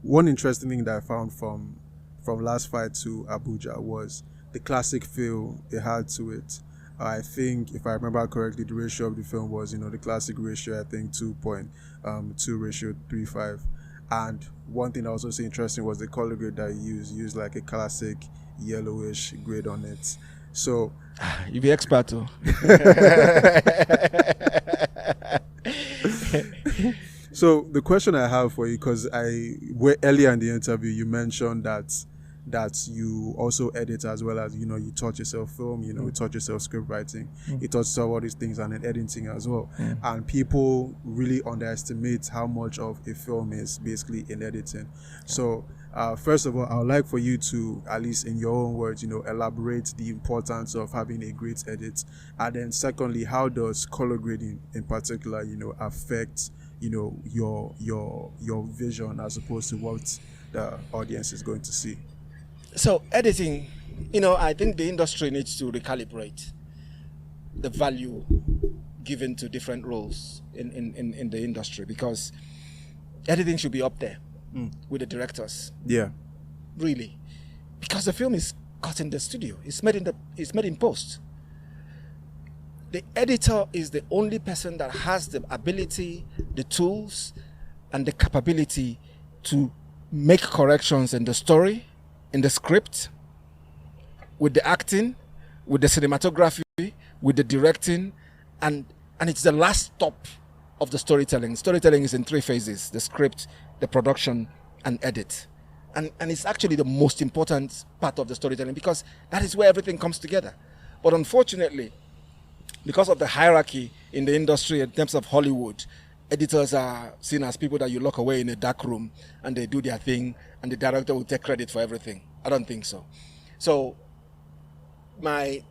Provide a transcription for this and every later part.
one interesting thing that I found from Last Fight to Abuja was the classic feel it had to it. I think, if I remember correctly, the ratio of the film was, the classic ratio, I think 2.2 ratio 3.5. And one thing that was also interesting was the color grade that you used like a classic yellowish grade on it. So you be expert too. So the question I have for you, because earlier in the interview you mentioned that you also edit as well as, you taught yourself film, you taught yourself script writing, you taught yourself all these things, and then editing as well. And people really underestimate how much of a film is basically in editing. So first of all, I would like for you to, at least in your own words, elaborate the importance of having a great edit. And then secondly, how does color grading in particular, affect your vision as opposed to what the audience is going to see? So editing, I think the industry needs to recalibrate the value given to different roles in the industry, because editing should be up there with the directors. Yeah. Really. Because the film is cut in the studio. It's made in post. The editor is the only person that has the ability, the tools, and the capability to make corrections in the story, in the script, with the acting, with the cinematography, with the directing, and it's the last stop of the storytelling. Storytelling is in 3 phases: the script, the production, and edit. And it's actually the most important part of the storytelling, because that is where everything comes together. But unfortunately, because of the hierarchy in the industry in terms of Hollywood, editors are seen as people that you lock away in a dark room and they do their thing and the director will take credit for everything. I don't think so. So my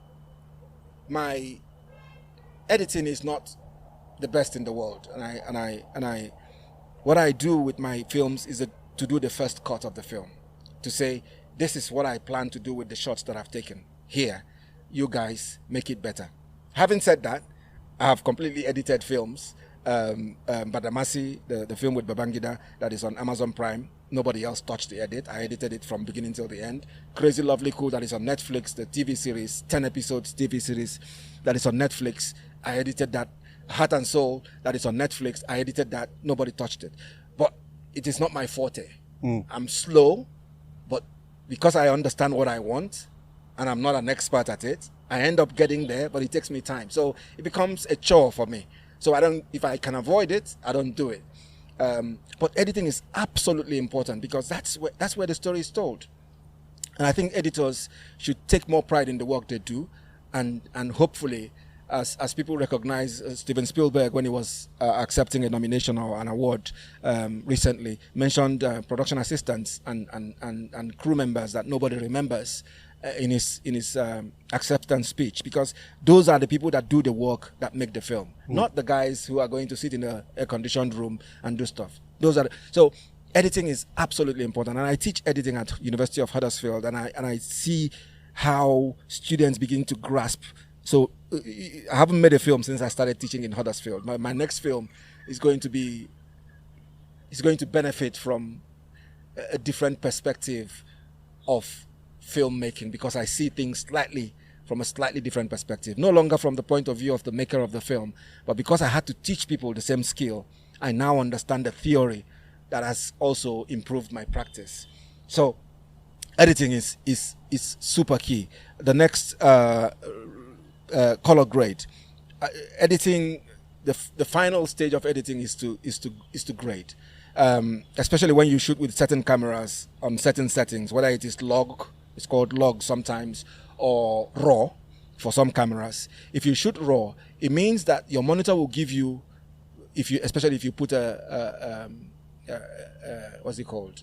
editing is not the best in the world, and what I do with my films is to do the first cut of the film, to say, this is what I plan to do with the shots that I've taken here. You guys make it better. Having said that, I have completely edited films. Badamasi, the film with Babangida that is on Amazon Prime, nobody else touched the edit. I edited it from beginning till the end. Crazy Lovely Cool that is on Netflix, the TV series, 10 episodes TV series that is on Netflix, I edited that. Heart and Soul that is on Netflix, I edited that. Nobody touched it. But it is not my forte. I'm slow, but because I understand what I want and I'm not an expert at it, I end up getting there, but it takes me time. So it becomes a chore for me. So if I can avoid it, I don't do it. But editing is absolutely important, because that's where the story is told. And I think editors should take more pride in the work they do, and hopefully, as people recognize Steven Spielberg, when he was accepting a nomination or an award recently, mentioned production assistants and crew members that nobody remembers in his acceptance speech, because those are the people that do the work that make the film, not the guys who are going to sit in a air-conditioned room and do stuff. So editing is absolutely important, and I teach editing at University of Huddersfield, and I see how students begin to grasp. So I haven't made a film since I started teaching in Huddersfield. My next film is going to benefit from a different perspective of filmmaking, because I see things from a slightly different perspective. No longer from the point of view of the maker of the film, but because I had to teach people the same skill, I now understand the theory that has also improved my practice. So editing is super key. The next color grade. Editing, the final stage of editing is to grade. Especially when you shoot with certain cameras on certain settings, whether it is log, it's called log sometimes, or raw for some cameras. If you shoot raw, it means that your monitor will give you, especially if you put what's it called?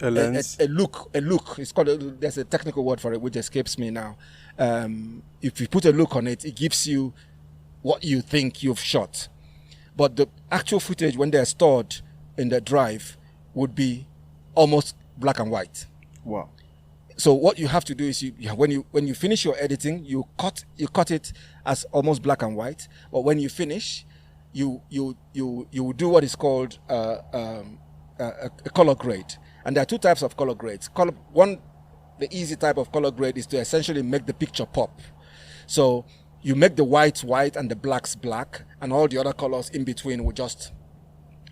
A lens. A look. It's called. There's a technical word for it which escapes me now. If you put a look on it, it gives you what you think you've shot. But the actual footage, when they're stored in the drive, would be almost black and white. Wow. So what you have to do is when you finish your editing, you cut it as almost black and white. But when you finish, you do what is called a color grade, and there are two types of color grades. One, the easy type of color grade is to essentially make the picture pop. So you make the whites white and the blacks black, and all the other colors in between will just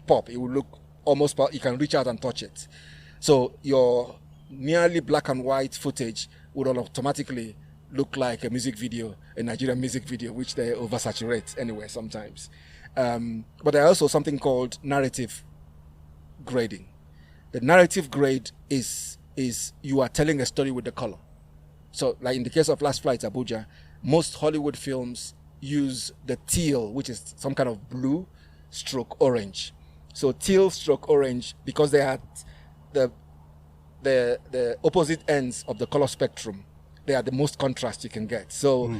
pop. It will look almost, you can reach out and touch it. So your nearly black and white footage would automatically look like a music video, a Nigerian music video, which they oversaturate anyway sometimes. But there's also something called narrative grading. The narrative grade is you are telling a story with the color. So like in the case of Last Flight Abuja, most Hollywood films use the teal, which is some kind of blue stroke orange. So teal stroke orange, because they are the opposite ends of the color spectrum, they are the most contrast you can get. So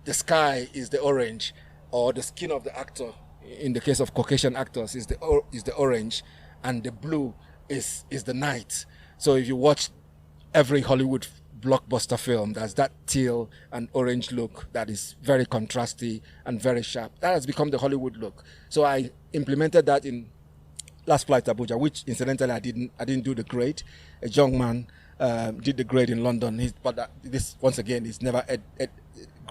the sky is the orange, or the skin of the actor, in the case of Caucasian actors, is the orange, and the blue is the night. So if you watch every Hollywood blockbuster film, there's that teal and orange look that is very contrasty and very sharp. That has become the Hollywood look. So I implemented that in Last Flight Abuja, which incidentally I didn't do the grade. A young man did the grade in London. But this, once again, he's never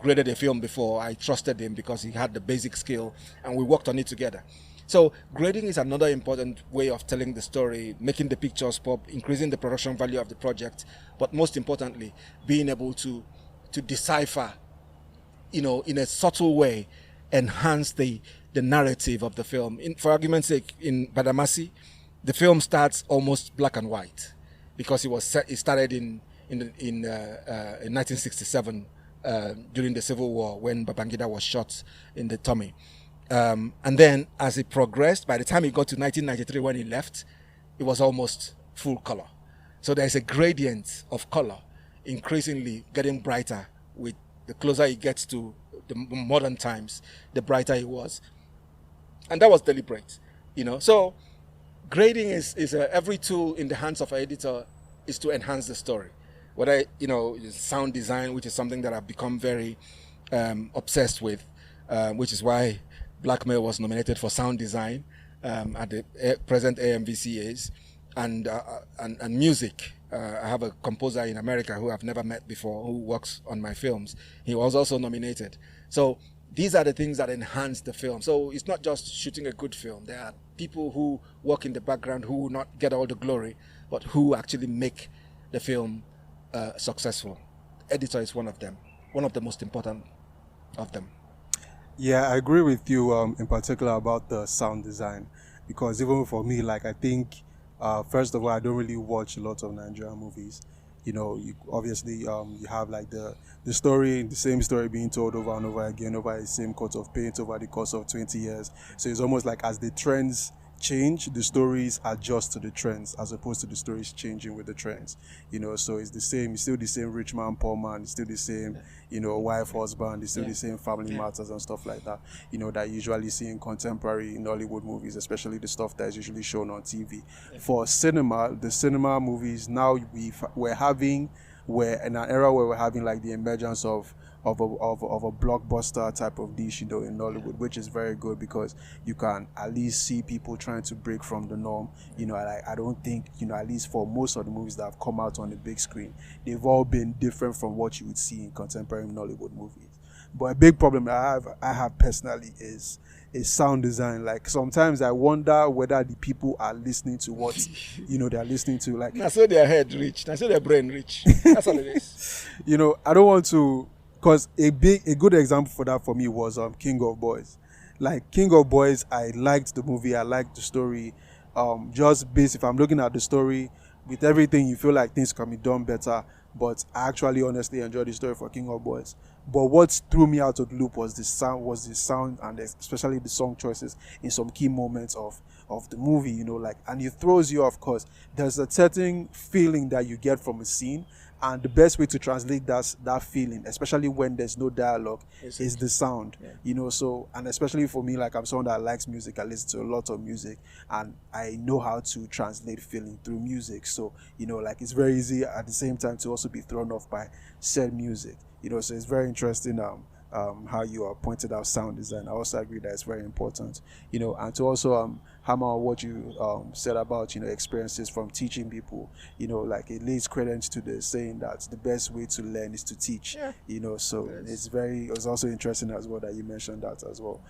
graded a film before. I trusted him because he had the basic skill, and we worked on it together. So grading is another important way of telling the story, making the pictures pop, increasing the production value of the project, but most importantly, being able to decipher, in a subtle way, enhance the narrative of the film. For argument's sake, in Badamasi, the film starts almost black and white because it started in 1967 during the Civil War, when Babangida was shot in the tummy. And then as it progressed, by the time it got to 1993 when he left, it was almost full color. So there's a gradient of color, increasingly getting brighter with the closer it gets to the modern times, the brighter it was. And that was deliberate, So grading is every tool in the hands of an editor is to enhance the story. Whether, sound design, which is something that I've become very obsessed with, which is why Blackmail was nominated for sound design at the present AMVCAs, and music. I have a composer in America who I've never met before who works on my films. He was also nominated. So these are the things that enhance the film. So it's not just shooting a good film. There are people who work in the background who will not get all the glory, but who actually make the film successful. The editor is one of them, one of the most important of them. Yeah, I agree with you in particular about the sound design, because even for me, like, I think, first of all, I don't really watch a lot of Nigerian movies. Obviously you have like the story, the same story being told over and over again over the same coat of paint over the course of 20 years. So it's almost like as the trends change, the stories adjust to the trends as opposed to the stories changing with the trends. So it's still the same rich man, poor man, it's still the same, wife, husband, it's still the same family matters and stuff like that, that you usually see in contemporary Nollywood movies, especially the stuff that is usually shown on TV. For cinema, the cinema movies now we're in an era where we're having like the emergence of a blockbuster type of dish, in Nollywood, which is very good because you can at least see people trying to break from the norm. I don't think, at least for most of the movies that have come out on the big screen, they've all been different from what you would see in contemporary Nollywood movies. But a big problem I have personally is sound design. Like, sometimes I wonder whether the people are listening to what they're listening to. Like, I saw their head rich, I saw their brain rich. That's all it is. I don't want to. Because a good example for that for me was King of Boys. Like, King of Boys, I liked the movie, I liked the story. Just based, if I'm looking at the story, with everything, you feel like things can be done better. But I actually honestly enjoyed the story for King of Boys. But what threw me out of the loop was the sound, and especially the song choices in some key moments of the movie, and it throws you off because there's a certain feeling that you get from a scene. And the best way to translate that feeling, especially when there's no dialogue, is the sound. Yeah. So, and especially for me, like, I'm someone that likes music. I listen to a lot of music, and I know how to translate feeling through music. So, like, it's very easy at the same time to also be thrown off by said music. So it's very interesting how you pointed out sound design. I also agree that it's very important, and to also hammer on what you said about experiences from teaching people. Like it lays credence to the saying that the best way to learn is to teach. Yeah. So it's also interesting as well that you mentioned that as well.